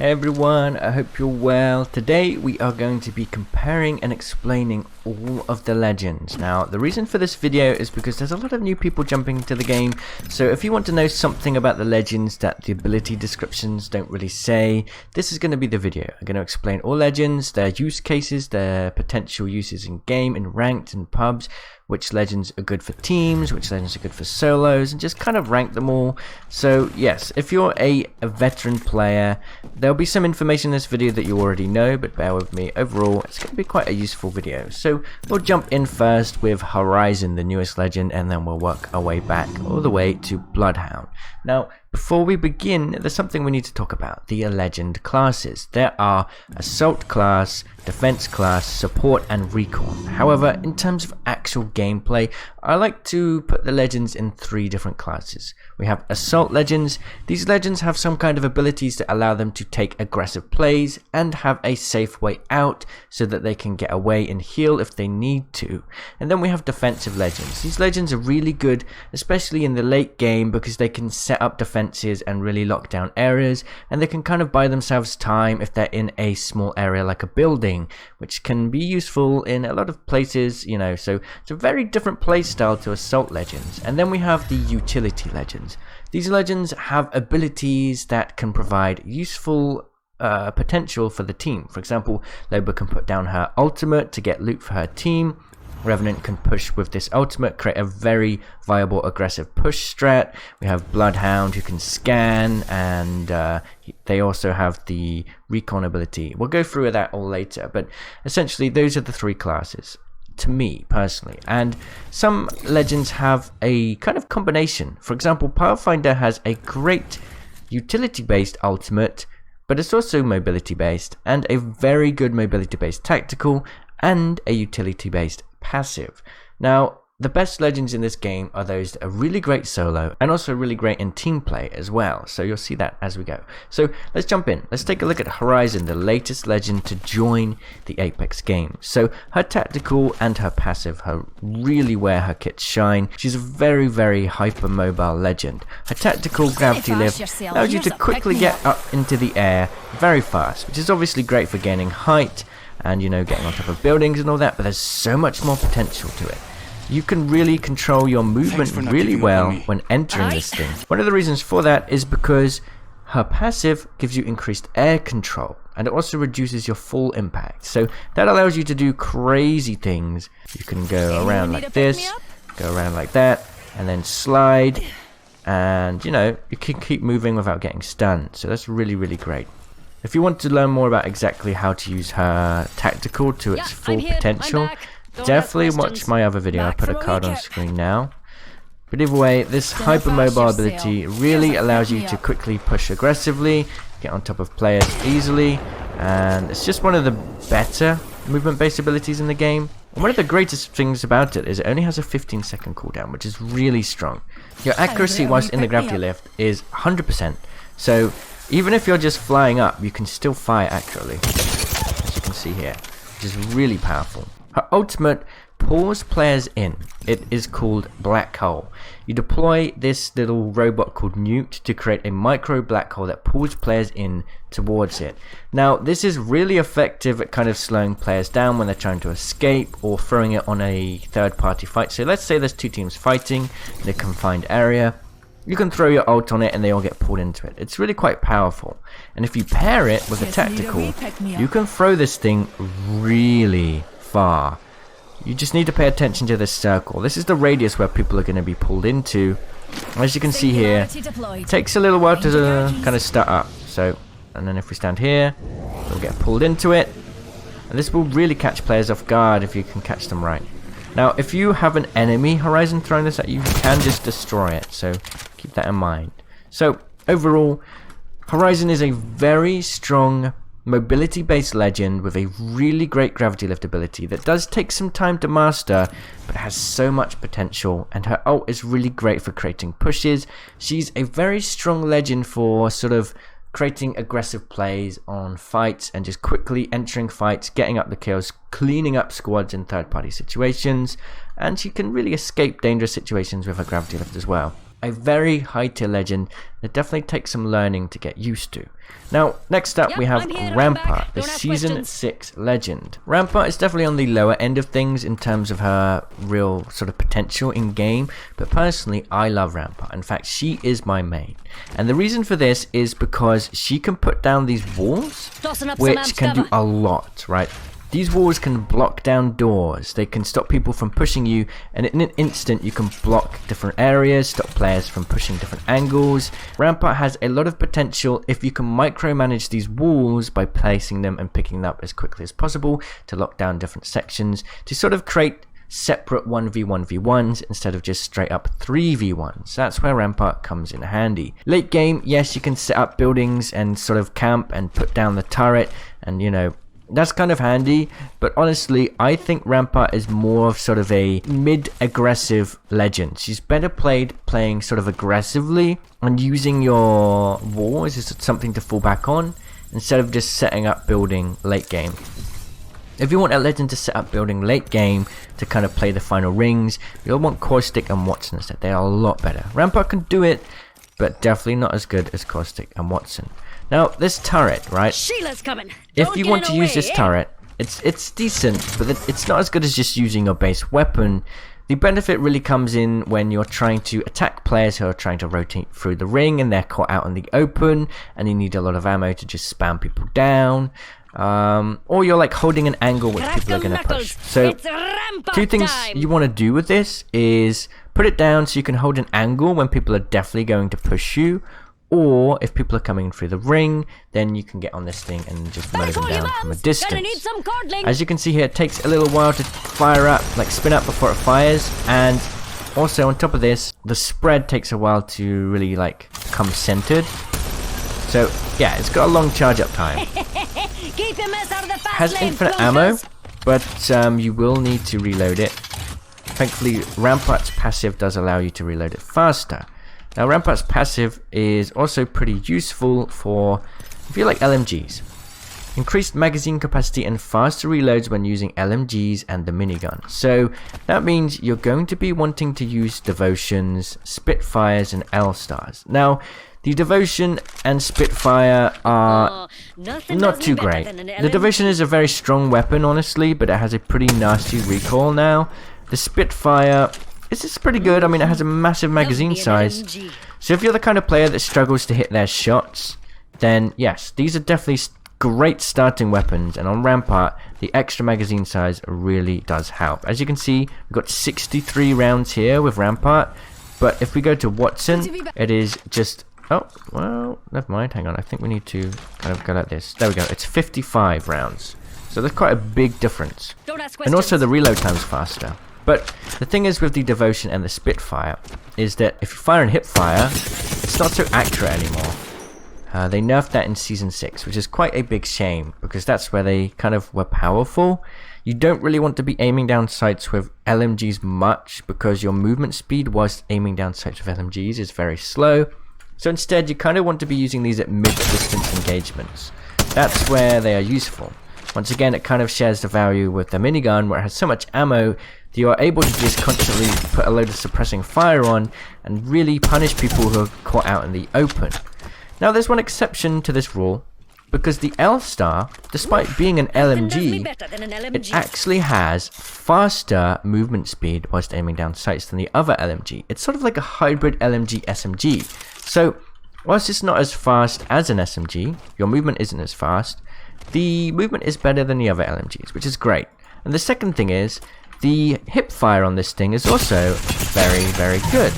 Hey everyone, I hope you're well. Today we are going to be comparing and explaining all of the legends. Now the reason for this video is because there's a lot of new people jumping into the game, so if you want to know something about the legends that the ability descriptions don't really say, this is going to be the video. I'm going to explain all legends, their use cases, their potential uses in game, in ranked and pubs, which legends are good for teams, which legends are good for solos, and just kind of rank them all. So yes, if you're a veteran player, there'll be some information in this video that you already know, but bear with me. Overall, it's going to be quite a useful video. So we'll jump in first with Horizon, the newest legend, and then we'll work our way back all the way to Bloodhound. Now, before we begin, there's something we need to talk about, the legend classes. There are Assault class, Defense class, Support, and Recon. However, in terms of actual gameplay, I like to put the legends in three different classes. We have Assault legends. These legends have some kind of abilities that allow them to take aggressive plays and have a safe way out so that they can get away and heal if they need to. And then we have Defensive legends. These legends are really good, especially in the late game, because they can set up defenses and really lock down areas, and they can kind of buy themselves time if they're in a small area like a building, which can be useful in a lot of places, you know. So it's a very different play style to Assault legends. And then we have the Utility legends. These legends have abilities that can provide useful potential for the team. For example, Loba can put down her ultimate to get loot for her team. Revenant can push with this ultimate, create a very viable aggressive push strat. We have Bloodhound who can scan, and they also have the recon ability. We'll go through that all later, but essentially those are the three classes to me personally. And some legends have a kind of combination. For example, Pathfinder has a great utility based ultimate, but it's also mobility based, and a very good mobility based tactical, and a utility based passive. Now, the best legends in this game are those that are really great solo and also really great in team play as well. So you'll see that as we go. So let's jump in. Let's take a look at Horizon, the latest legend to join the Apex game. So her tactical and her passive are really where her kits shine. She's a very, very hypermobile legend. Her tactical gravity lift allows you to quickly get up into the air very fast, which is obviously great for gaining height and, you know, getting on top of buildings and all that, but there's so much more potential to it. You can really control your movement really well when entering this thing. One of the reasons for that is because her passive gives you increased air control, and it also reduces your full impact. So that allows you to do crazy things. You can go around like this, go around like that, and then slide, and, you know, you can keep moving without getting stunned. So that's really, really great. If you want to learn more about exactly how to use her tactical to its full potential, definitely watch my other video. I'll put a card on screen now. But either way, this hypermobile ability really allows you to quickly push aggressively, get on top of players easily, and it's just one of the better movement-based abilities in the game. And one of the greatest things about it is it only has a 15-second cooldown, which is really strong. Your accuracy whilst in the gravity lift is 100%. So even if you're just flying up, you can still fire accurately, as you can see here, which is really powerful. Her ultimate pulls players in. It is called Black Hole. You deploy this little robot called Newt to create a micro black hole that pulls players in towards it. Now, this is really effective at kind of slowing players down when they're trying to escape or throwing it on a third-party fight. So let's say there's two teams fighting in a confined area. You can throw your ult on it and they all get pulled into it. It's really quite powerful. And if you pair it with a tactical, you can throw this thing really far. You just need to pay attention to this circle. This is the radius where people are going to be pulled into. As you can see here, it takes a little while to kind of start up. So, and then if we stand here, we'll get pulled into it. And this will really catch players off guard if you can catch them right. Now, if you have an enemy Horizon throwing this at you, you can just destroy it. So keep that in mind. So overall, Horizon is a very strong mobility based legend with a really great gravity lift ability that does take some time to master, but has so much potential, and her ult is really great for creating pushes. She's a very strong legend for sort of creating aggressive plays on fights and just quickly entering fights, getting up the kills, cleaning up squads in third party situations, and she can really escape dangerous situations with her gravity lift as well. a very high tier legend that definitely takes some learning to get used to. Now, next up we have Rampart, the Season 6 legend. Rampart is definitely on the lower end of things in terms of her real sort of potential in game, but personally I love Rampart. In fact, she is my main. And the reason for this is because she can put down these walls, which can do a lot, right? These walls can block down doors, they can stop people from pushing you, and in an instant you can block different areas, stop players from pushing different angles. Rampart has a lot of potential if you can micromanage these walls by placing them and picking them up as quickly as possible to lock down different sections, to sort of create separate 1v1v1s instead of just straight up 3v1s. That's where Rampart comes in handy. Late game, yes, you can set up buildings and sort of camp and put down the turret, and you know, that's kind of handy, but honestly I think Rampart is more of sort of a mid-aggressive legend. She's better playing sort of aggressively and using your walls as something to fall back on instead of just setting up building late game. If you want a legend to set up building late game to kind of play the final rings, you'll want Caustic and Wattson instead. They are a lot better. Rampart can do it, but definitely not as good as Caustic and Wattson. Now, this turret, right? Sheila's coming. If you want to use this turret, it's decent, but it's not as good as just using your base weapon. The benefit really comes in when you're trying to attack players who are trying to rotate through the ring and they're caught out in the open, and you need a lot of ammo to just spam people down. Or you're like holding an angle which people are going to push. So, two things you want to do with this is put it down so you can hold an angle when people are definitely going to push you. Or if people are coming through the ring, then you can get on this thing and just mow them down from a distance. As you can see here, it takes a little while to fire up, like spin up before it fires. And also on top of this, the spread takes a while to really like come centered. So yeah, it's got a long charge up time. Has infinite ammo, but you will need to reload it. Thankfully, Rampart's passive does allow you to reload it faster. Now, Rampart's passive is also pretty useful for, if you like LMGs. Increased magazine capacity and faster reloads when using LMGs and the minigun. So, that means you're going to be wanting to use Devotions, Spitfires and L-Stars. Now, the Devotion and Spitfire are not too great. The Devotion is a very strong weapon, honestly, but it has a pretty nasty recoil now. The Spitfire... it's pretty good. I mean, it has a massive magazine size. So if you're the kind of player that struggles to hit their shots, then yes, these are definitely great starting weapons. And on Rampart, the extra magazine size really does help. As you can see, we've got 63 rounds here with Rampart. But if we go to Wattson, it is just... oh, well, never mind. Hang on. I think we need to kind of go like this. There we go. It's 55 rounds. So there's quite a big difference. And also the reload time's faster. But the thing is with the Devotion and the Spitfire is that if you fire and hip fire, it's not so accurate anymore. They nerfed that in Season 6, which is quite a big shame because that's where they kind of were powerful. You don't really want to be aiming down sights with LMGs much because your movement speed whilst aiming down sights with LMGs is very slow. So instead you kind of want to be using these at mid-distance engagements. That's where they are useful. Once again, it kind of shares the value with the minigun where it has so much ammo that you are able to just constantly put a load of suppressing fire on and really punish people who are caught out in the open. Now there's one exception to this rule, because the L-Star, despite being an LMG, it actually has faster movement speed whilst aiming down sights than the other LMG. It's sort of like a hybrid LMG SMG. So whilst it's not as fast as an SMG, your movement isn't as fast, the movement is better than the other LMGs, which is great. And the second thing is, the hip fire on this thing is also very, very good.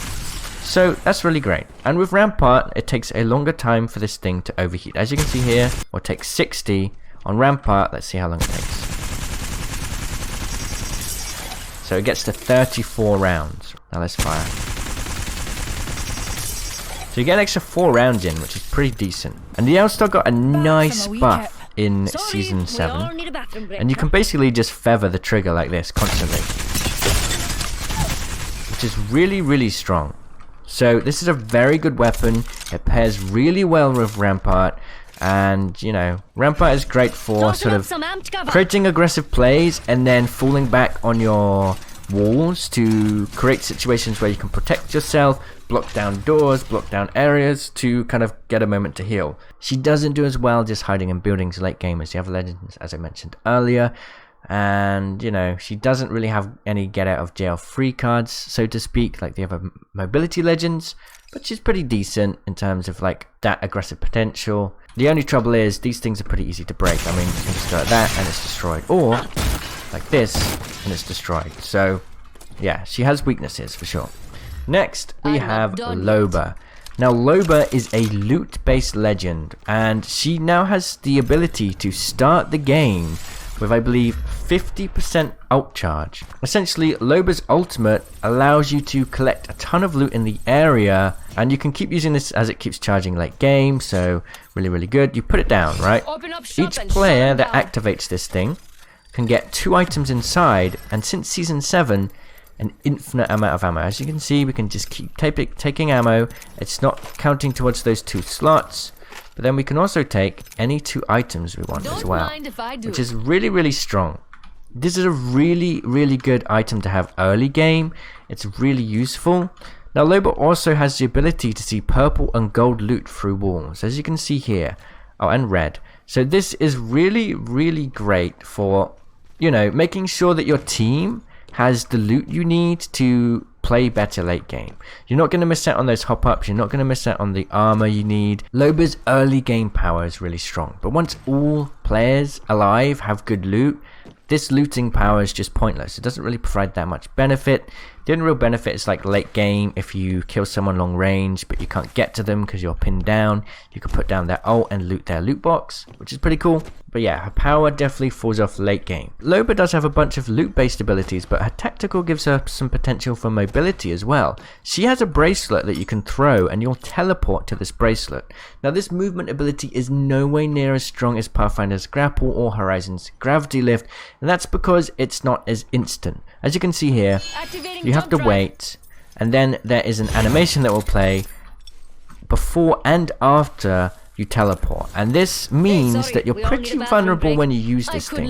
So that's really great. And with Rampart, it takes a longer time for this thing to overheat. As you can see here, it takes 60. On Rampart, let's see how long it takes. So it gets to 34 rounds. Now let's fire. So you get an extra 4 rounds in, which is pretty decent. And the L-Star got a nice buff in Season 7, and you can basically just feather the trigger like this constantly, which is really, really strong. So this is a very good weapon. It pairs really well with Rampart, and you know, Rampart is great for sort of creating aggressive plays and then falling back on your walls to create situations where you can protect yourself, block down doors, block down areas to kind of get a moment to heal. She doesn't do as well just hiding in buildings late game as the other legends, as I mentioned earlier. And, you know, she doesn't really have any get out of jail free cards, so to speak, like the other mobility legends, but she's pretty decent in terms of like that aggressive potential. The only trouble is these things are pretty easy to break. I mean, you can just go like that and it's destroyed, or like this and it's destroyed. So yeah, she has weaknesses for sure. Next we have Loba. Now Loba is a loot based legend, and she now has the ability to start the game with, I believe, 50% ult charge. Essentially, Loba's ultimate allows you to collect a ton of loot in the area, and you can keep using this as it keeps charging late game, so really good. You put it down, right? Each player that activates this thing can get 2 items inside, and since Season 7, an infinite amount of ammo. As you can see, we can just keep taking ammo. It's not counting towards those 2 slots. But then we can also take any 2 items we want as well, which is really strong. This is a really good item to have early game. It's really useful. Now Loba also has the ability to see purple and gold loot through walls, as you can see here. Oh, and red. So this is really great for, you know, making sure that your team has the loot you need to play better late game. You're not going to miss out on those hop-ups, you're not going to miss out on the armor you need. Loba's early game power is really strong, but once all players alive have good loot, this looting power is just pointless. It doesn't really provide that much benefit. The only real benefit is like late game, if you kill someone long range but you can't get to them because you're pinned down, you can put down their ult and loot their loot box, which is pretty cool. But yeah, her power definitely falls off late game. Loba does have a bunch of loot based abilities, but her tactical gives her some potential for mobility as well. She has a bracelet that you can throw and you'll teleport to this bracelet. Now this movement ability is nowhere near as strong as Pathfinder's grapple or Horizon's gravity lift, and that's because it's not as instant. As you can see here, you have to wait, and then there is an animation that will play before and after you teleport, and this means that you're pretty vulnerable when you use this thing.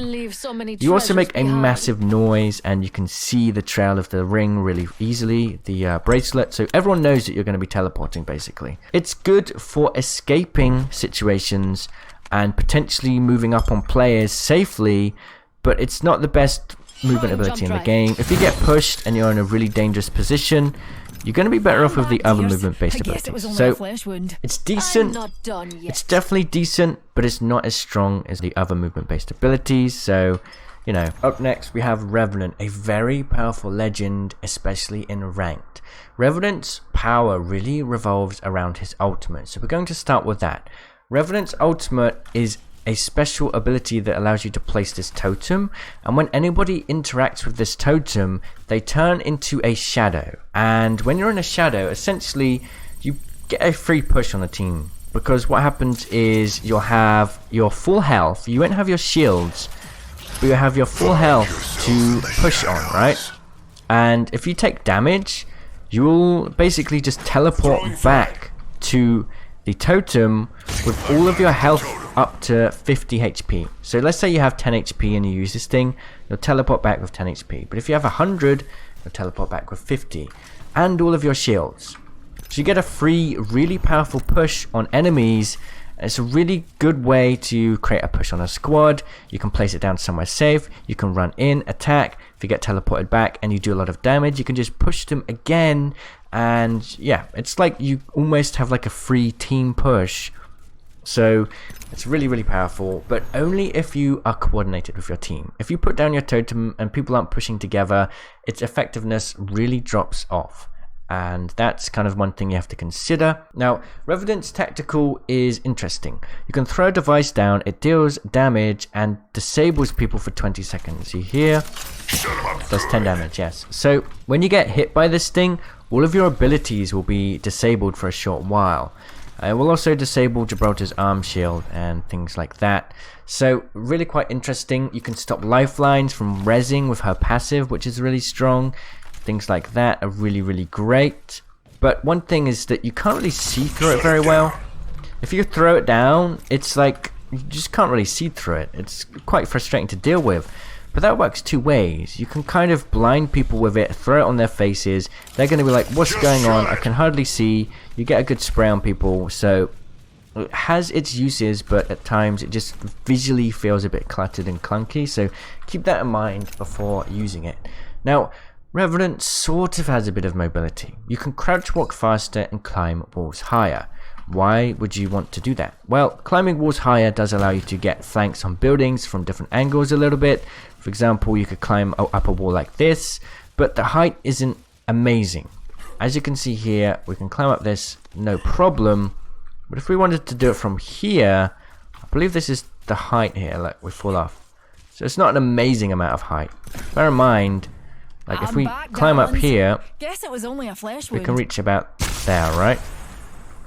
You also make a massive noise, and you can see the trail of the ring really easily, the bracelet, so everyone knows that you're going to be teleporting basically. It's good for escaping situations and potentially moving up on players safely, but it's not the best movement ability in the game. If you get pushed and you're in a really dangerous position, you're going to be better off with the other movement based abilities. So it's decent, it's definitely decent, but it's not as strong as the other movement based abilities. So, you know, up next we have Revenant, a very powerful legend, especially in ranked. Revenant's power really revolves around his ultimate, so we're going to start with that. Revenant's ultimate is a special ability that allows you to place this totem, and when anybody interacts with this totem, they turn into a shadow. And when you're in a shadow, essentially you get a free push on the team, because what happens is you'll have your full health, you won't have your shields, but you have your full health to push on, right? And if you take damage, you will basically just teleport back to the totem with all of your health up to 50 HP. So let's say you have 10 HP and you use this thing, you'll teleport back with 10 HP. But if you have 100, you'll teleport back with 50. And all of your shields. So you get a free, really powerful push on enemies. It's a really good way to create a push on a squad. You can place it down somewhere safe. You can run in, attack. If you get teleported back and you do a lot of damage, you can just push them again. And yeah, it's like you almost have like a free team push. So it's really powerful, but only if you are coordinated with your team. If you put down your totem and people aren't pushing together, its effectiveness really drops off. And that's kind of one thing you have to consider. Now, Revenant's tactical is interesting. You can throw a device down, it deals damage and disables people for 20 seconds. You hear? Does 10 damage, yes. So when you get hit by this thing, all of your abilities will be disabled for a short while. It will also disable Gibraltar's arm shield and things like that. So really quite interesting. You can stop lifelines from rezzing with her passive, which is really strong. Things like that are really great. But one thing is that you can't really see through it very well. If you throw it down, it's like you just can't really see through it. It's quite frustrating to deal with. But that works two ways. You can kind of blind people with it, throw it on their faces. They're going to be like, what's going on? I can hardly see. You get a good spray on people. So it has its uses, but at times it just visually feels a bit cluttered and clunky. So keep that in mind before using it. Now, Revenant sort of has a bit of mobility. You can crouch walk faster and climb walls higher. Why would you want to do that? Well, climbing walls higher does allow you to get flanks on buildings from different angles a little bit. For example, you could climb up a wall like this, but the height isn't amazing. As you can see here, we can climb up this no problem, but if we wanted to do it from here, I believe this is the height here, like we fall off. So it's not an amazing amount of height. Bear in mind, like if we climb up here, guess it was only a flesh wound. we can reach about there, right?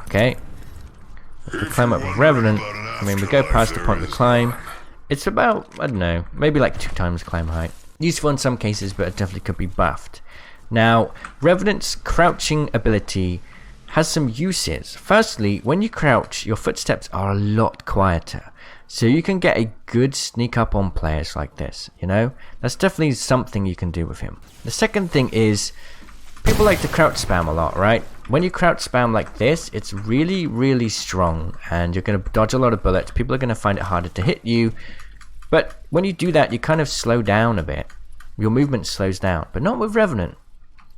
Okay. If we climb up with Revenant, I mean, we go past the point we climb. It's about, I don't know, maybe like 2 times climb height. Useful in some cases, but it definitely could be buffed. Now, Revenant's crouching ability has some uses. Firstly, when you crouch, your footsteps are a lot quieter. So you can get a good sneak up on players like this, you know? That's definitely something you can do with him. The second thing is, people like to crouch spam a lot, right? When you crouch spam like this, it's really, really strong, and you're going to dodge a lot of bullets. People are going to find it harder to hit you. But when you do that, you kind of slow down a bit. Your movement slows down, but not with Revenant.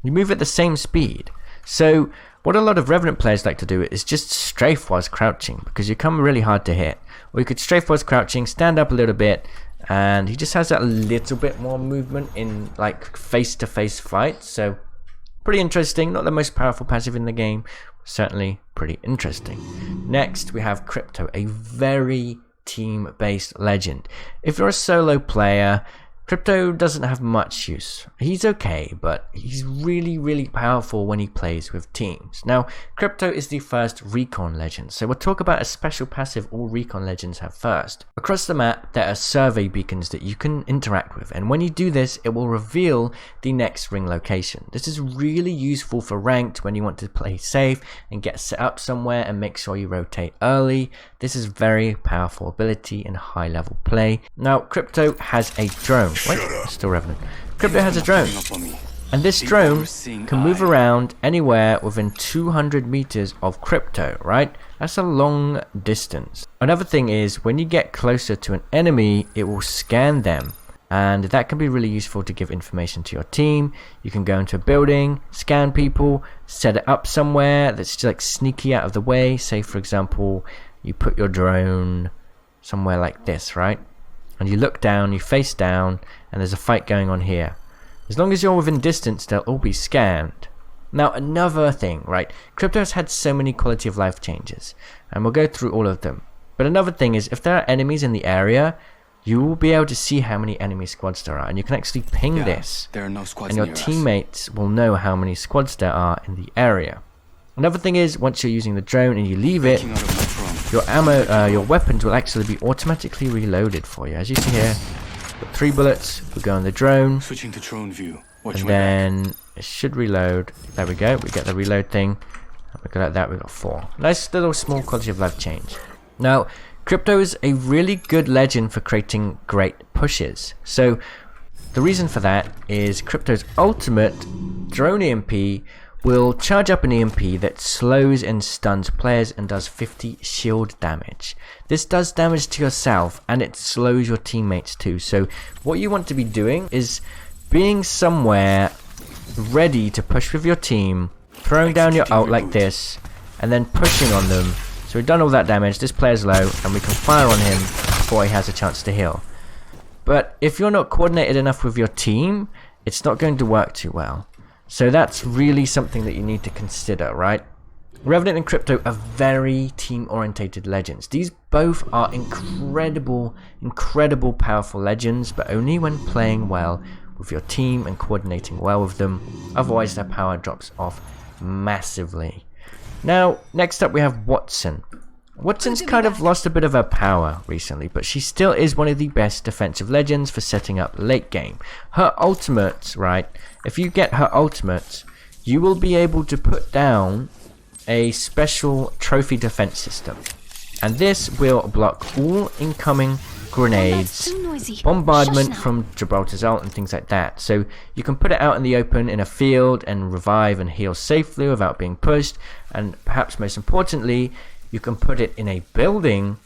You move at the same speed. So what a lot of Revenant players like to do is just strafe whilst crouching, because you come really hard to hit. Or you could strafe whilst crouching, stand up a little bit, and he just has that little bit more movement in like face-to-face fights. So pretty interesting. Not the most powerful passive in the game, certainly pretty interesting. Next we have Crypto, a very team-based legend. If you're a solo player, Crypto doesn't have much use. He's okay, but he's really, really powerful when he plays with teams. Now, Crypto is the first recon legend, so we'll talk about a special passive all recon legends have first. Across the map, there are survey beacons that you can interact with, and when you do this, it will reveal the next ring location. This is really useful for ranked when you want to play safe and get set up somewhere and make sure you rotate early. This is very powerful ability in high level play. Now, Crypto has a drone. Wait, still Revenant. Crypto has a drone, and this drone can move around anywhere within 200 meters of Crypto, right? That's a long distance. Another thing is, when you get closer to an enemy, it will scan them, and that can be really useful to give information to your team. You can go into a building, scan people, set it up somewhere that's just like sneaky out of the way. Say, for example, you put your drone somewhere like this, right? And you look down, you face down, and there's a fight going on here. As long as you're within distance, they'll all be scanned. Now, another thing, right? Crypto has had so many quality of life changes, and we'll go through all of them. But another thing is, if there are enemies in the area, you will be able to see how many enemy squads there are, and you can actually ping this. There are no squads and your near us. teammates will know how many squads there are in the area. Another thing is, once you're using the drone and you leave it, your ammo, your weapons will actually be automatically reloaded for you. As you see here, got 3 bullets. We go on the drone, Switching to drone view. Watch and my then back. it should reload. There we go. We get the reload thing. And we go like that. We got 4. Nice little small quality of life change. Now, Crypto is a really good legend for creating great pushes. So the reason for that is Crypto's ultimate drone EMP will charge up an EMP that slows and stuns players and does 50 shield damage. This does damage to yourself, and it slows your teammates too. So what you want to be doing is being somewhere ready to push with your team, throwing down your ult like this, and then pushing on them. So we've done all that damage, this player's low, and we can fire on him before he has a chance to heal. But if you're not coordinated enough with your team, it's not going to work too well. So that's really something that you need to consider, right? Revenant and Crypto are very team-orientated legends. These both are incredible, incredible powerful legends, but only when playing well with your team and coordinating well with them. Otherwise, their power drops off massively. Now, next up we have Wattson. Wattson's kind of lost a bit of her power recently, but she still is one of the best defensive legends for setting up late game. Her ultimate, right, if you get her ultimate, you will be able to put down a special trophy defense system. And this will block all incoming grenades, bombardment from Gibraltar's ult and things like that. So you can put it out in the open in a field and revive and heal safely without being pushed, and perhaps most importantly, you can put it in a building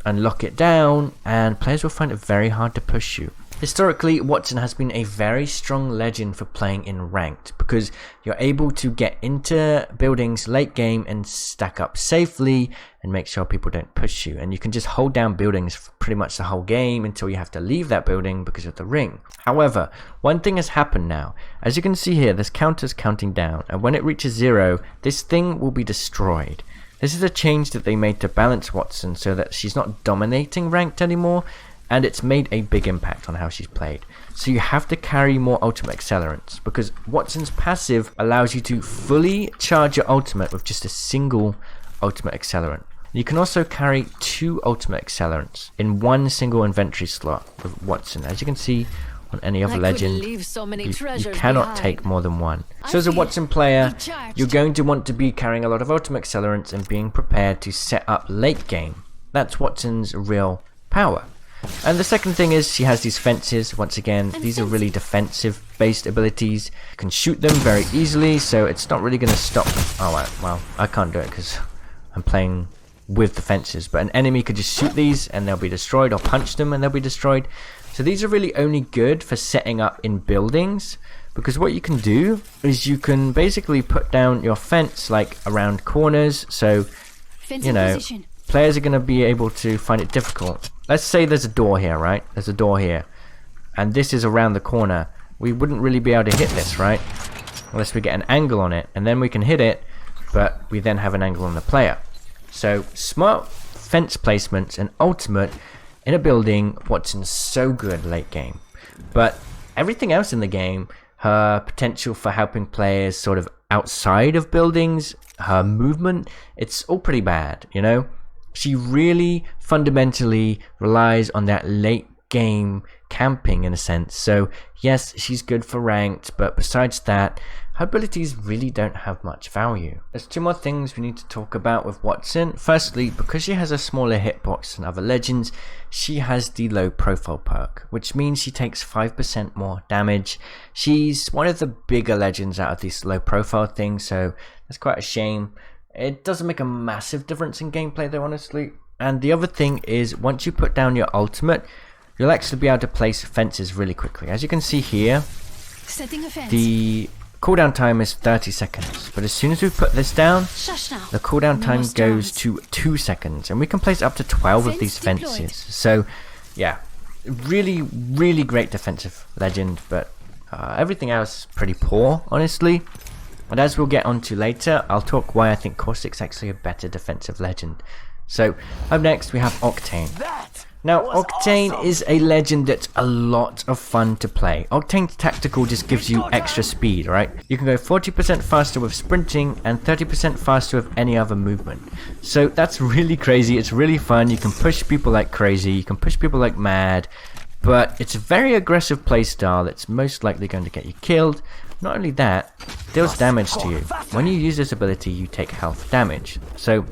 and lock it down, and players will find it very hard to push you. Historically, Wattson has been a very strong legend for playing in ranked, because you're able to get into buildings late game and stack up safely and make sure people don't push you, and you can just hold down buildings for pretty much the whole game until you have to leave that building because of the ring. However, one thing has happened now. As you can see here, this counter's counting down, and when it reaches 0, this thing will be destroyed. This is a change that they made to balance Wattson so that she's not dominating ranked anymore, and it's made a big impact on how she's played. So you have to carry more ultimate accelerants, because Wattson's passive allows you to fully charge your ultimate with just a single ultimate accelerant. You can also carry 2 ultimate accelerants in one single inventory slot with Wattson. As you can see on any other legend, you cannot take more than one. So as a Wattson player, you're going to want to be carrying a lot of ultimate accelerants and being prepared to set up late game. That's Wattson's real power. And the second thing is she has these fences. Once again, these are really defensive based abilities. You can shoot them very easily, so it's not really going to stop them. Oh well, I can't do it because I'm playing with the fences, but an enemy could just shoot these and they'll be destroyed, or punch them and they'll be destroyed. So these are really only good for setting up in buildings, because what you can do is you can basically put down your fence like around corners, so you know players are going to be able to find it difficult. Let's say there's a door here, right? There's a door here, and this is around the corner. We wouldn't really be able to hit this, right? Unless we get an angle on it, and then we can hit it, but we then have an angle on the player. So smart fence placements and ultimate in a building, Wattson's so good late game. But everything else in the game, her potential for helping players sort of outside of buildings, her movement, it's all pretty bad, you know? She really fundamentally relies on that late game camping in a sense. So yes, she's good for ranked, but besides that, her abilities really don't have much value. There's 2 more things we need to talk about with Wattson. Firstly, because she has a smaller hitbox than other legends, she has the low profile perk, which means she takes 5% more damage. She's one of the bigger legends out of this low profile thing, so that's quite a shame. It doesn't make a massive difference in gameplay though, honestly. And the other thing is, once you put down your ultimate, you'll actually be able to place fences really quickly. As you can see here, the cooldown time is 30 seconds, but as soon as we put this down, the cooldown time goes to 2 seconds, and we can place up to 12 of these fences. So yeah, really great defensive legend, but everything else is pretty poor, honestly. And as we'll get onto later, I'll talk why I think Caustic's actually a better defensive legend. So up next we have Octane. Now Octane is a legend that's a lot of fun to play. Octane's tactical just gives you extra speed, right? You can go 40% faster with sprinting and 30% faster with any other movement. So that's really crazy, it's really fun. You can push people like crazy, you can push people like mad, but it's a very aggressive playstyle that's most likely going to get you killed. Not only that, it deals damage to you. When you use this ability, you take health damage. So,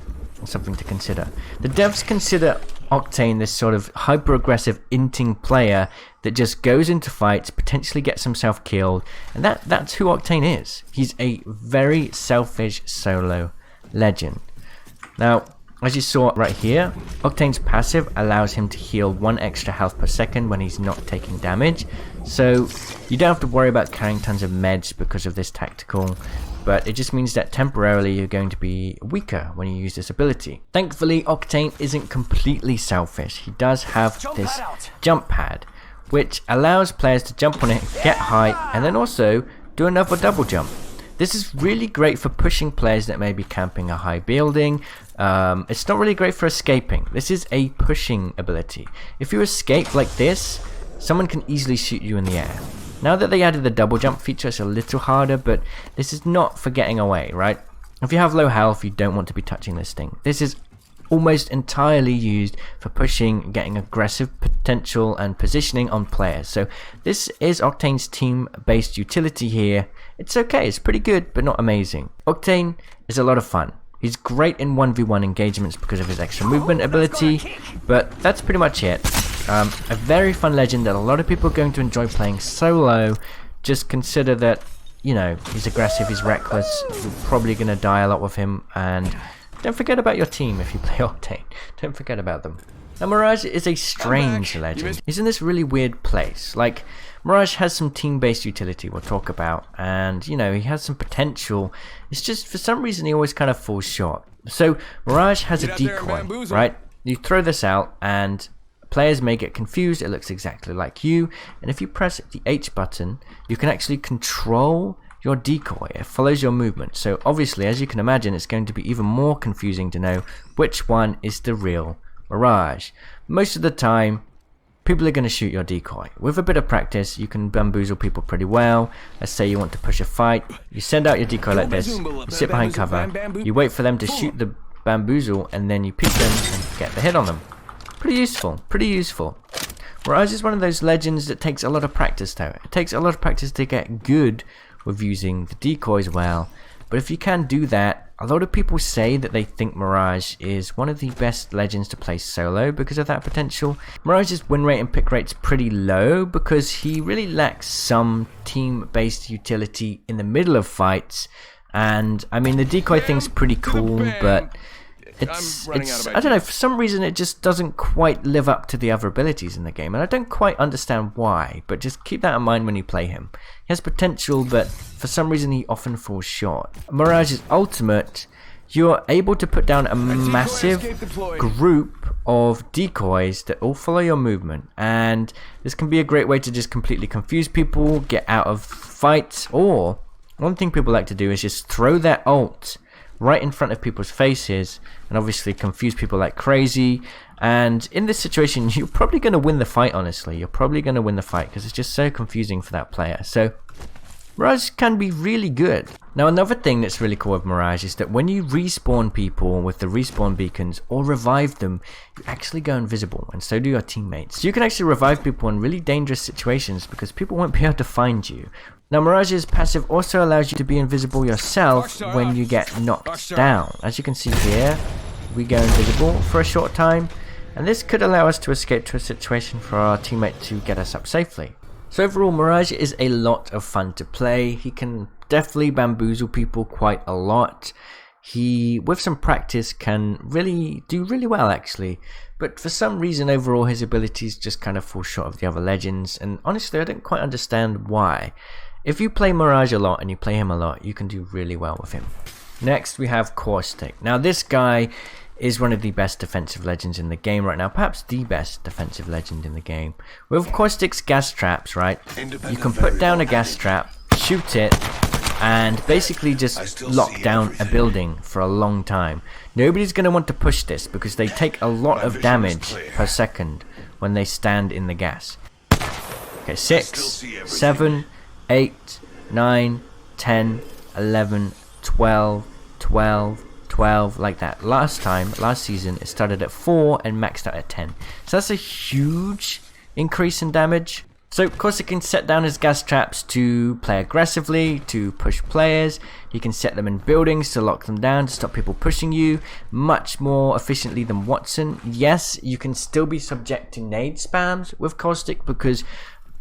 something to consider. The devs consider Octane this sort of hyper-aggressive inting player that just goes into fights, potentially gets himself killed, and that's who Octane is. He's a very selfish solo legend. Now, as you saw right here, Octane's passive allows him to heal 1 extra health per second when he's not taking damage. So you don't have to worry about carrying tons of meds because of this tactical, but it just means that temporarily you're going to be weaker when you use this ability. Thankfully, Octane isn't completely selfish. He does have this jump pad, which allows players to jump on it, get high, and then also do another double jump. This is really great for pushing players that may be camping a high building. It's not really great for escaping. This is a pushing ability. If you escape like this, someone can easily shoot you in the air. Now that they added the double jump feature, it's a little harder, but this is not for getting away, right? If you have low health, you don't want to be touching this thing. This is almost entirely used for pushing, getting aggressive potential and positioning on players. So this is Octane's team-based utility here. It's okay, it's pretty good, but not amazing. Octane is a lot of fun. He's great in 1v1 engagements because of his extra movement ability, but that's pretty much it. A very fun legend that a lot of people are going to enjoy playing solo. Just consider that, you know, he's aggressive, he's reckless, you're probably going to die a lot with him, and don't forget about your team if you play Octane. Don't forget about them. Now, Mirage is a strange legend. He's in this really weird place. Like, Mirage has some team-based utility we'll talk about, and, you know, he has some potential. It's just, for some reason, he always kind of falls short. So, Mirage has a decoy, right? You throw this out, and players may get confused. It looks exactly like you, and if you press the H button, you can actually control your decoy. It follows your movement. So obviously, as you can imagine, it's going to be even more confusing to know which one is the real Mirage. Most of the time, people are going to shoot your decoy. With a bit of practice, you can bamboozle people pretty well. Let's say you want to push a fight. You send out your decoy like this, you sit behind cover, you wait for them to shoot the bamboozle, and then you peek them and get the hit on them. Pretty useful, pretty useful. Mirage is one of those legends that takes a lot of practice though. It takes a lot of practice to get good with using the decoys well. But if you can do that, a lot of people say that they think Mirage is one of the best legends to play solo because of that potential. Mirage's win rate and pick rate's pretty low because he really lacks some team-based utility in the middle of fights. And I mean, the decoy thing's pretty cool, but it's I don't know, for some reason it just doesn't quite live up to the other abilities in the game, and I don't quite understand why, but just keep that in mind when you play him. He has potential, but for some reason he often falls short. Mirage's ultimate, you're able to put down a massive group of decoys that all follow your movement, and this can be a great way to just completely confuse people, get out of fights, or one thing people like to do is just throw their ult right in front of people's faces and obviously confuse people like crazy. And in this situation, you're probably going to win the fight, honestly. You're probably going to win the fight because it's just so confusing for that player. So Mirage can be really good. Now, another thing that's really cool with Mirage is that when you respawn people with the respawn beacons or revive them, you actually go invisible, and so do your teammates. So you can actually revive people in really dangerous situations because people won't be able to find you. Now, Mirage's passive also allows you to be invisible yourself when you get knocked down. As you can see here, we go invisible for a short time, and this could allow us to escape to a situation for our teammate to get us up safely. So overall, Mirage is a lot of fun to play. He can definitely bamboozle people quite a lot. He, with some practice, can really do really well actually. But for some reason overall his abilities just kind of fall short of the other legends, and honestly I don't quite understand why. If you play Mirage a lot and you play him a lot, you can do really well with him. Next we have Caustic. Now this guy is one of the best defensive legends in the game right now, perhaps the best defensive legend in the game. With Caustic's gas traps, right, you can put down a gas trap, shoot it, and basically just lock down a building for a long time. Nobody's going to want to push this because they take a lot of damage per second when they stand in the gas. Okay, 6, 7, 8, 9, 10, 11, 12, 12, 12, like that. Last season, it started at 4 and maxed out at 10. So that's a huge increase in damage. So Caustic can set down his gas traps to play aggressively, to push players. He can set them in buildings to lock them down, to stop people pushing you, much more efficiently than Wattson. Yes, you can still be subject to nade spams with Caustic because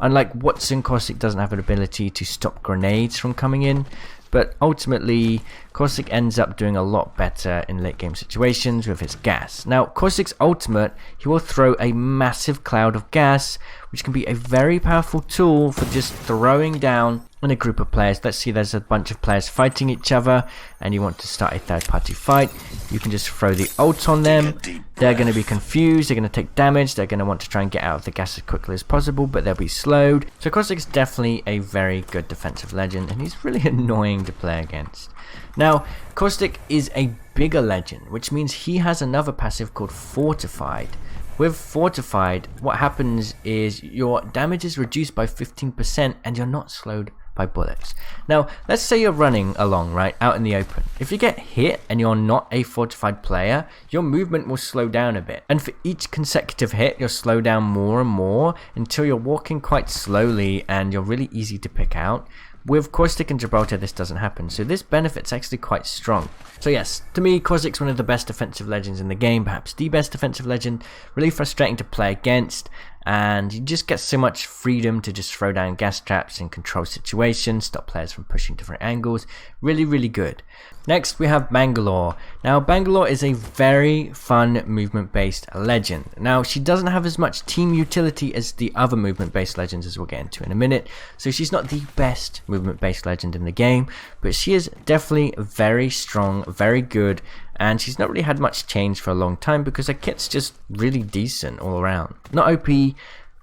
unlike Wattson, Caustic doesn't have an ability to stop grenades from coming in. But ultimately, Caustic ends up doing a lot better in late game situations with his gas. Now, Caustic's ultimate, he will throw a massive cloud of gas, which can be a very powerful tool for just throwing down in a group of players. Let's see, there's a bunch of players fighting each other, and you want to start a third-party fight. You can just throw the ult on them. They're going to be confused, they're going to take damage, they're going to want to try and get out of the gas as quickly as possible, but they'll be slowed. So Caustic's definitely a very good defensive legend, and he's really annoying to play against. Now, Caustic is a bigger legend, which means he has another passive called Fortified. With Fortified, what happens is your damage is reduced by 15% and you're not slowed by bullets. Now, let's say you're running along, right, out in the open. If you get hit and you're not a fortified player, your movement will slow down a bit. And for each consecutive hit, you'll slow down more and more until you're walking quite slowly and you're really easy to pick out. With Caustic and Gibraltar, this doesn't happen, so this benefit's actually quite strong. So yes, to me, Caustic's one of the best defensive legends in the game, perhaps the best defensive legend, really frustrating to play against, and you just get so much freedom to just throw down gas traps and control situations, stop players from pushing different angles. Really good. Next we have Bangalore. Now Bangalore is a very fun movement based legend. Now she doesn't have as much team utility as the other movement based legends, as we'll get into in a minute, so she's not the best movement based legend in the game, but she is definitely very strong, very good, and she's not really had much change for a long time because her kit's just really decent all around. Not OP,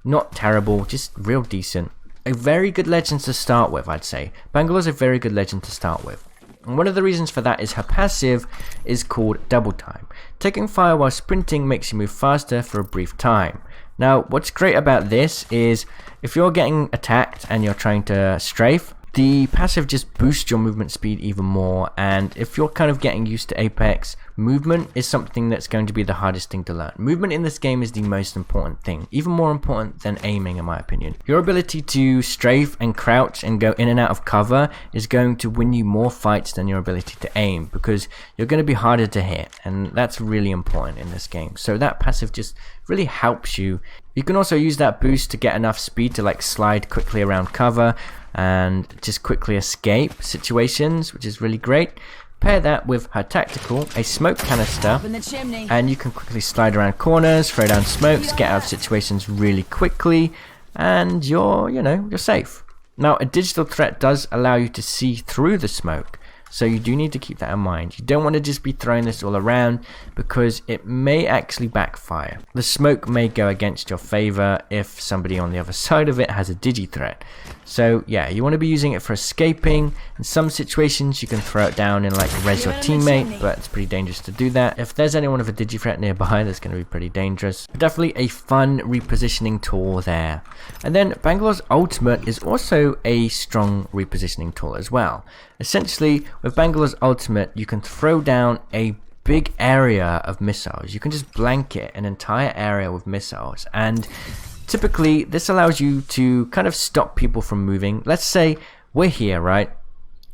not terrible, just real decent. A very good legend to start with, I'd say. Bangalore's a very good legend to start with. And one of the reasons for that is her passive is called Double Time. Taking fire while sprinting makes you move faster for a brief time. Now, what's great about this is if you're getting attacked and you're trying to strafe, the passive just boosts your movement speed even more, and if you're kind of getting used to Apex, movement is something that's going to be the hardest thing to learn. Movement in this game is the most important thing, even more important than aiming in my opinion. Your ability to strafe and crouch and go in and out of cover is going to win you more fights than your ability to aim, because you're going to be harder to hit, and that's really important in this game. So that passive just really helps you. You can also use that boost to get enough speed to like slide quickly around cover and just quickly escape situations, which is really great. Pair that with her tactical, a smoke canister, and you can quickly slide around corners, throw down smokes, get out of situations really quickly, and you're safe. Now a digital threat does allow you to see through the smoke, so you do need to keep that in mind. You don't want to just be throwing this all around because it may actually backfire. The smoke may go against your favor if somebody on the other side of it has a digi threat. So yeah, you want to be using it for escaping. In some situations you can throw it down and like res your teammate, but it's pretty dangerous to do that. If there's anyone with a digi threat nearby, that's going to be pretty dangerous. But definitely a fun repositioning tool there. And then Bangalore's ultimate is also a strong repositioning tool as well. Essentially, with Bangalore's ultimate, you can throw down a big area of missiles. You can just blanket an entire area with missiles, and typically this allows you to kind of stop people from moving. Let's say we're here, right?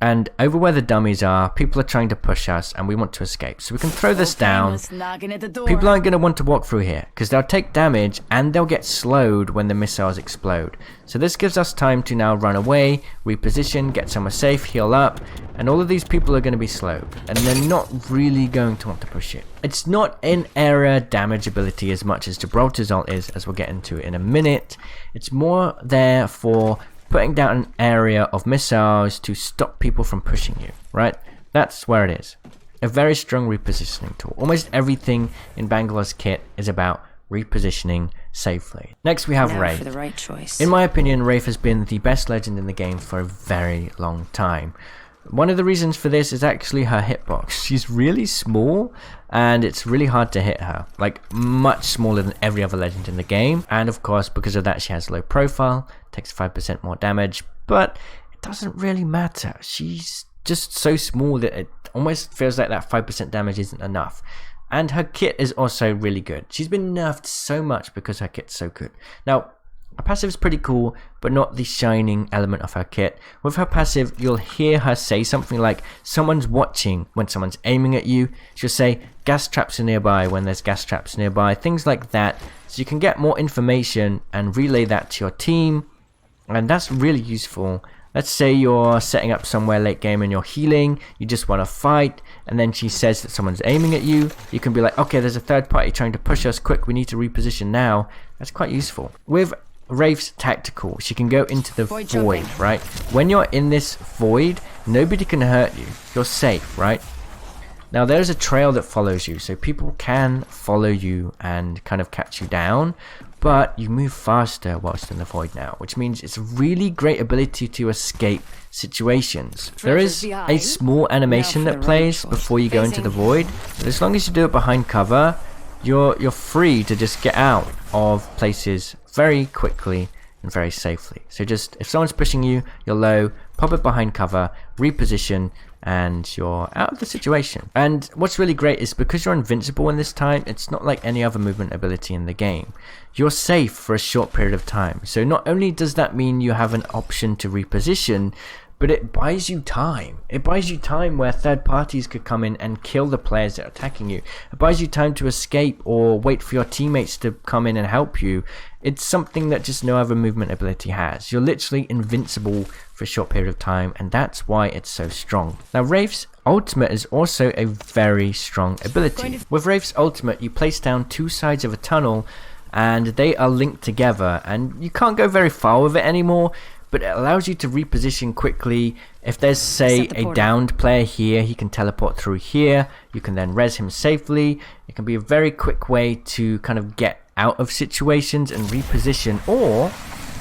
And over where the dummies are, people are trying to push us and we want to escape. So we can throw this down. People aren't going to want to walk through here because they'll take damage and they'll get slowed when the missiles explode. So this gives us time to now run away, reposition, get somewhere safe, heal up, and all of these people are going to be slowed and they're not really going to want to push it. It's not an area damage ability as much as Gibraltar's ult is, as we'll get into in a minute. It's more there for putting down an area of missiles to stop people from pushing you, right? That's where it is. A very strong repositioning tool. Almost everything in Bangalore's kit is about repositioning safely. Next we have Wraith. For the right choice. In my opinion, Wraith has been the best legend in the game for a very long time. One of the reasons for this is actually her hitbox. She's really small and it's really hard to hit her, like much smaller than every other legend in the game, and of course because of that she has low profile, takes 5% more damage, but it doesn't really matter. She's just so small that it almost feels like that 5% damage isn't enough. And her kit is also really good. She's been nerfed so much because her kit's so good. Now her passive is pretty cool, but not the shining element of her kit. With her passive, you'll hear her say something like, someone's watching when someone's aiming at you. She'll say, gas traps are nearby when there's gas traps nearby, things like that. So you can get more information and relay that to your team, and that's really useful. Let's say you're setting up somewhere late game and you're healing, you just want to fight, and then she says that someone's aiming at you. You can be like, okay, there's a third party trying to push us, quick, we need to reposition now. That's quite useful. With Wraith's tactical, she can go into the void, right? When you're in this void, nobody can hurt you. You're safe, right? Now there's a trail that follows you, so people can follow you and kind of catch you down, but you move faster whilst in the void now, which means it's a really great ability to escape situations. There is a small animation that plays before you go into the void, but as long as you do it behind cover, you're free to just get out of places very quickly and very safely. So just, if someone's pushing you, you're low, pop it behind cover, reposition, and you're out of the situation. And what's really great is because you're invincible in this time, it's not like any other movement ability in the game. You're safe for a short period of time. So not only does that mean you have an option to reposition, but it buys you time. It buys you time where third parties could come in and kill the players that are attacking you. It buys you time to escape or wait for your teammates to come in and help you. It's something that just no other movement ability has. You're literally invincible for a short period of time, and that's why it's so strong. Now, Wraith's ultimate is also a very strong ability. With Wraith's ultimate, you place down two sides of a tunnel, and they are linked together, and you can't go very far with it anymore, but it allows you to reposition quickly. If there's, say, a downed player here, he can teleport through here. You can then res him safely. It can be a very quick way to kind of get out of situations and reposition or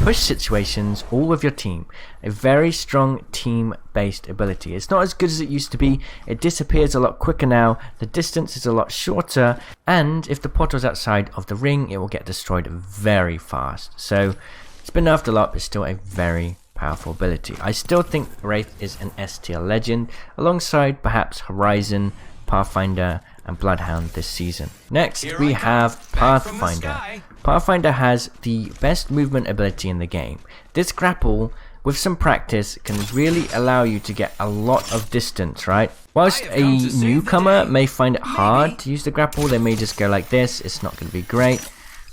push situations all with your team. A very strong team-based ability. It's not as good as it used to be. It disappears a lot quicker now. The distance is a lot shorter. And if the portal's outside of the ring, it will get destroyed very fast. So it's been nerfed a lot, but still a very powerful ability. I still think Wraith is an S tier legend, alongside perhaps Horizon, Pathfinder, and Bloodhound this season. Next, we have Pathfinder. Pathfinder has the best movement ability in the game. This grapple, with some practice, can really allow you to get a lot of distance, right? Whilst a newcomer may find it hard to use the grapple, they may just go like this. It's not going to be great.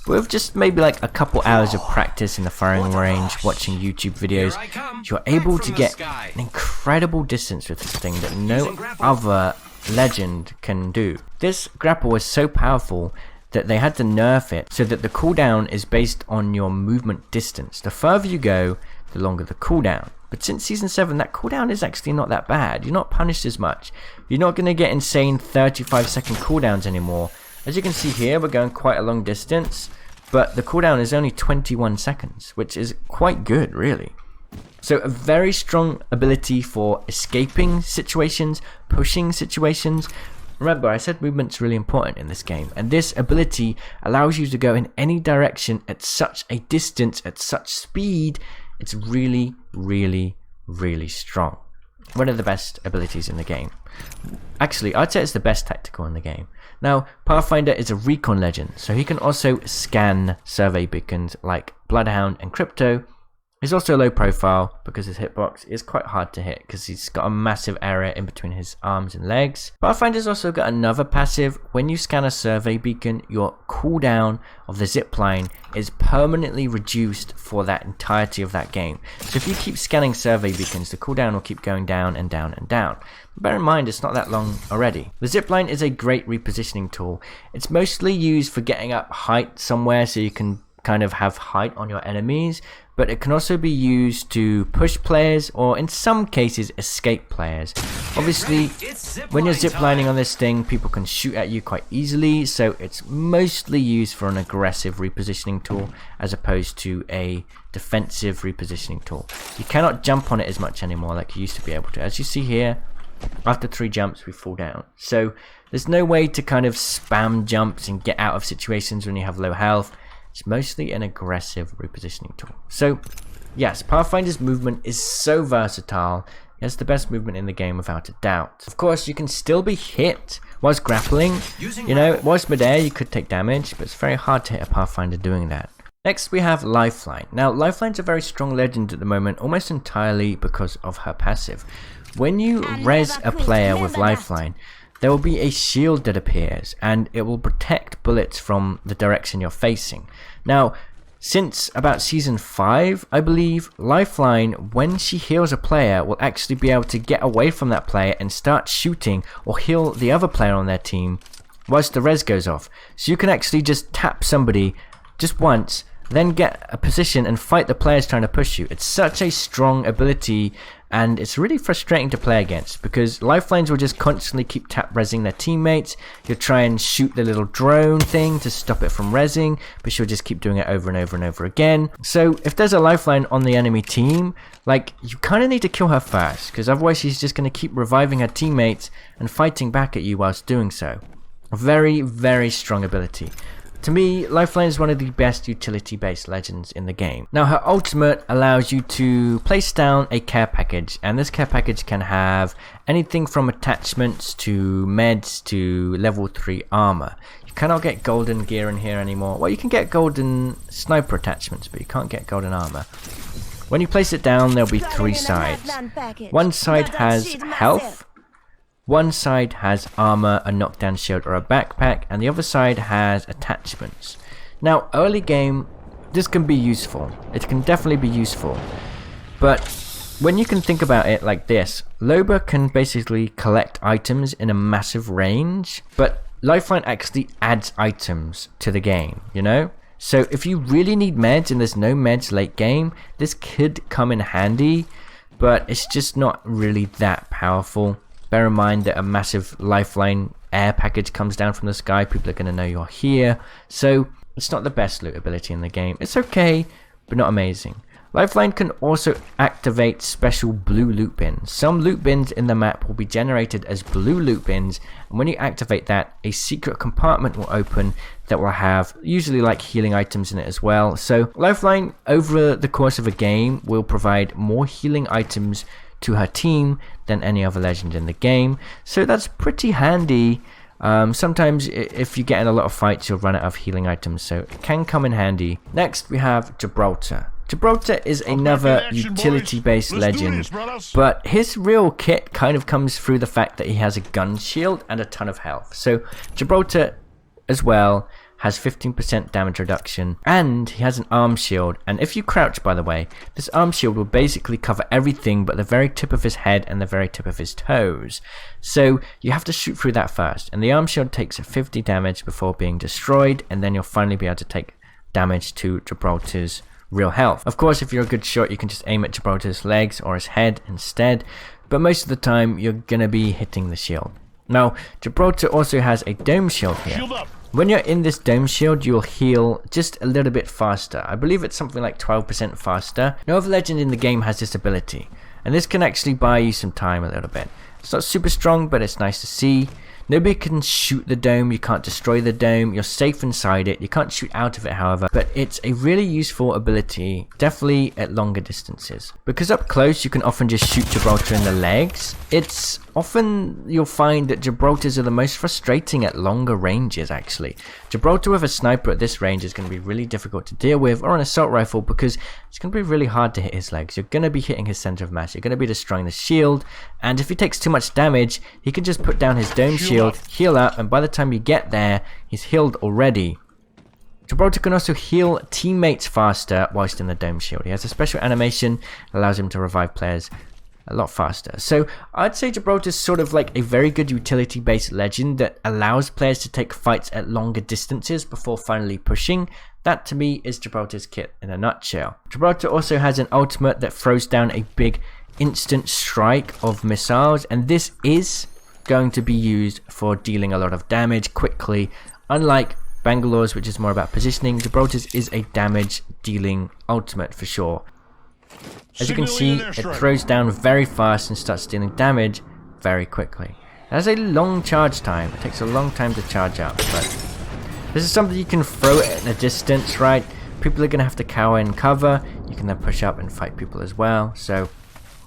With just maybe like a couple hours of practice in the firing range, watching YouTube videos, you're able to get an incredible distance with this thing that no other legend can do. This grapple is so powerful that they had to nerf it so that the cooldown is based on your movement distance. The further you go, the longer the cooldown. But since Season 7, that cooldown is actually not that bad. You're not punished as much. You're not going to get insane 35-second cooldowns anymore. As you can see here, we're going quite a long distance, but the cooldown is only 21 seconds, which is quite good, really. So a very strong ability for escaping situations, pushing situations. Remember, I said movement's really important in this game, and this ability allows you to go in any direction at such a distance, at such speed. It's really, really, really strong. One of the best abilities in the game. Actually, I'd say it's the best tactical in the game. Now, Pathfinder is a recon legend, so he can also scan survey beacons like Bloodhound and Crypto. He's also low profile because his hitbox is quite hard to hit because he's got a massive area in between his arms and legs. Pathfinder's also got another passive. When you scan a survey beacon, your cooldown of the zipline is permanently reduced for that entirety of that game. So if you keep scanning survey beacons, the cooldown will keep going down and down and down. Bear in mind, it's not that long already. The zipline is a great repositioning tool. It's mostly used for getting up height somewhere so you can kind of have height on your enemies, but it can also be used to push players or in some cases escape players. Obviously, when you're ziplining on this thing, people can shoot at you quite easily, so it's mostly used for an aggressive repositioning tool as opposed to a defensive repositioning tool. You cannot jump on it as much anymore like you used to be able to. As you see here, after 3 jumps we fall down. So there's no way to kind of spam jumps and get out of situations when you have low health. It's mostly an aggressive repositioning tool. So yes, Pathfinder's movement is so versatile. He has the best movement in the game without a doubt. Of course, you can still be hit whilst grappling. You know, whilst midair you could take damage, but it's very hard to hit a Pathfinder doing that. Next we have Lifeline. Now Lifeline's a very strong legend at the moment, almost entirely because of her passive. When you res a player with Lifeline, there will be a shield that appears and it will protect bullets from the direction you're facing. Now, since about Season 5, I believe, Lifeline, when she heals a player, will actually be able to get away from that player and start shooting or heal the other player on their team whilst the res goes off. So you can actually just tap somebody just once, then get a position and fight the players trying to push you. It's such a strong ability, and it's really frustrating to play against because Lifelines will just constantly keep tap resing their teammates. You'll try and shoot the little drone thing to stop it from resing, but she'll just keep doing it over and over and over again. So if there's a Lifeline on the enemy team, like, you kind of need to kill her first, because otherwise she's just going to keep reviving her teammates and fighting back at you whilst doing so. A very, very strong ability. To me, Lifeline is one of the best utility-based legends in the game. Now, her ultimate allows you to place down a care package, and this care package can have anything from attachments to meds to level 3 armor. You cannot get golden gear in here anymore. Well, you can get golden sniper attachments, but you can't get golden armor. When you place it down, there'll be 3 sides. One side has health, one side has armor, a knockdown shield or a backpack, and the other side has attachments. Now early game, this can be useful. It can definitely be useful. But when you can think about it like this, Loba can basically collect items in a massive range, but Lifeline actually adds items to the game, you know? So if you really need meds and there's no meds late game, this could come in handy, but it's just not really that powerful. Bear in mind that a massive Lifeline air package comes down from the sky, people are going to know you're here, so it's not the best loot ability in the game. It's okay, but not amazing. Lifeline can also activate special blue loot bins. Some loot bins in the map will be generated as blue loot bins, and when you activate that, a secret compartment will open that will have usually like healing items in it as well. So Lifeline over the course of a game will provide more healing items to her team than any other legend in the game, so that's pretty handy. Sometimes if you get in a lot of fights, you'll run out of healing items, so it can come in handy. Next we have Gibraltar. Gibraltar is another utility-based legend, but his real kit kind of comes through the fact that he has a gun shield and a ton of health. So Gibraltar as well has 15% damage reduction, and he has an arm shield, and if you crouch, by the way, this arm shield will basically cover everything but the very tip of his head and the very tip of his toes. So you have to shoot through that first, and the arm shield takes 50 damage before being destroyed, and then you'll finally be able to take damage to Gibraltar's real health. Of course, if you're a good shot, you can just aim at Gibraltar's legs or his head instead, but most of the time you're gonna be hitting the shield. Now Gibraltar also has a dome shield here. When you're in this dome shield, you'll heal just a little bit faster. I believe it's something like 12% faster. No other legend in the game has this ability, and this can actually buy you some time a little bit. It's not super strong, but it's nice to see. Nobody can shoot the dome, you can't destroy the dome, you're safe inside it, you can't shoot out of it however, but it's a really useful ability, definitely at longer distances. Because up close you can often just shoot Gibraltar in the legs, it's often you'll find that Gibraltars are the most frustrating at longer ranges actually. Gibraltar with a sniper at this range is going to be really difficult to deal with, or an assault rifle, because it's going to be really hard to hit his legs. You're going to be hitting his center of mass, you're going to be destroying the shield, and if he takes too much damage, he can just put down his dome shield, heal up, and by the time you get there, he's healed already. Gibraltar can also heal teammates faster whilst in the dome shield. He has a special animation that allows him to revive players a lot faster. So I'd say Gibraltar is sort of like a very good utility based legend that allows players to take fights at longer distances before finally pushing. That to me is Gibraltar's kit in a nutshell. Gibraltar also has an ultimate that throws down a big instant strike of missiles, and this is going to be used for dealing a lot of damage quickly. Unlike Bangalore's, which is more about positioning, Gibraltar's is a damage dealing ultimate for sure. As you can see, it throws down very fast and starts dealing damage very quickly. It has a long charge time. It takes a long time to charge up, but this is something you can throw it at a distance, right? People are going to have to cower in cover. You can then push up and fight people as well. So,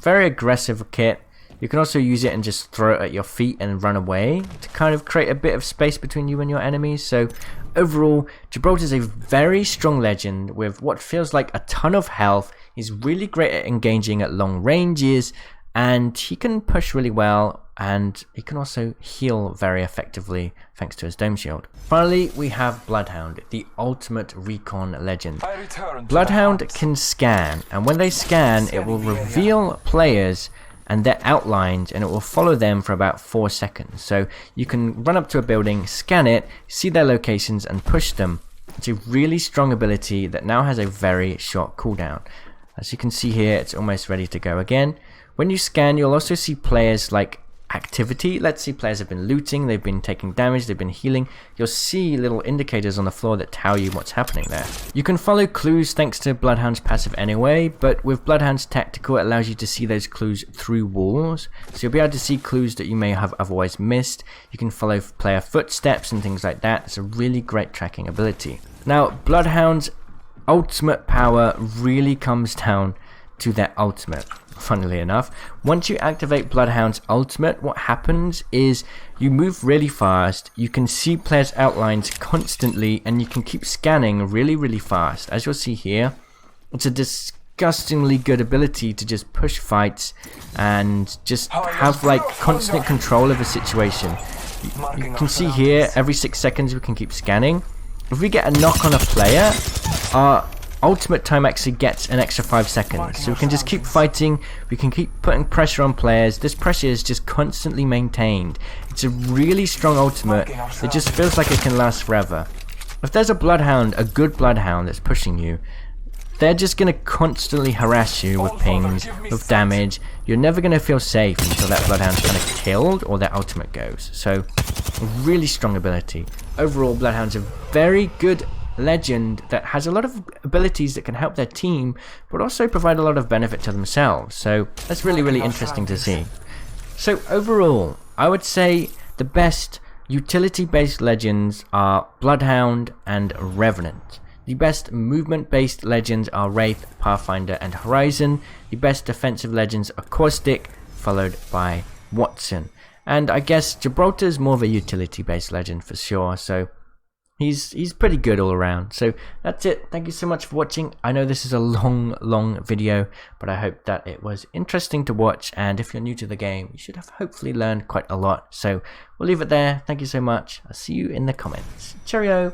very aggressive kit. You can also use it and just throw it at your feet and run away to kind of create a bit of space between you and your enemies. So overall, Gibraltar is a very strong legend with what feels like a ton of health. He's really great at engaging at long ranges, and he can push really well, and he can also heal very effectively thanks to his dome shield. Finally, we have Bloodhound, the ultimate recon legend. Bloodhound can scan, and when they scan, it will reveal players and their outlines, and it will follow them for about 4 seconds. So you can run up to a building, scan it, see their locations and push them. It's a really strong ability that now has a very short cooldown. As you can see here, it's almost ready to go again. When you scan, you'll also see players like activity. Let's see, players have been looting, they've been taking damage, they've been healing. You'll see little indicators on the floor that tell you what's happening there. You can follow clues thanks to Bloodhound's passive anyway, but with Bloodhound's tactical, it allows you to see those clues through walls. So you'll be able to see clues that you may have otherwise missed. You can follow player footsteps and things like that. It's a really great tracking ability. Now, Bloodhound's ultimate power really comes down to their ultimate. Funnily enough, once you activate Bloodhound's ultimate, what happens is you move really fast, you can see players' outlines constantly, and you can keep scanning really fast. As you'll see here, it's a disgustingly good ability to just push fights and just have like constant control of a situation. You can see here, every 6 seconds we can keep scanning. If we get a knock on a player, our ultimate time actually gets an extra 5 seconds. So we can just keep fighting, we can keep putting pressure on players. This pressure is just constantly maintained. It's a really strong ultimate. It just feels like it can last forever. If there's a Bloodhound, a good Bloodhound that's pushing you, they're just going to constantly harass you with pings, with damage. You're never going to feel safe until that Bloodhound's kind of killed or their ultimate goes. So, a really strong ability. Overall, Bloodhound's a very good legend that has a lot of abilities that can help their team, but also provide a lot of benefit to themselves. So, that's really, really interesting to see. So, overall, I would say the best utility-based legends are Bloodhound and Revenant. The best movement-based legends are Wraith, Pathfinder, and Horizon. The best defensive legends are Caustic, followed by Wattson. And I guess Gibraltar is more of a utility-based legend for sure, so he's pretty good all around. So that's it. Thank you so much for watching. I know this is a long video, but I hope that it was interesting to watch. And if you're new to the game, you should have hopefully learned quite a lot. So we'll leave it there. Thank you so much. I'll see you in the comments. Cheerio!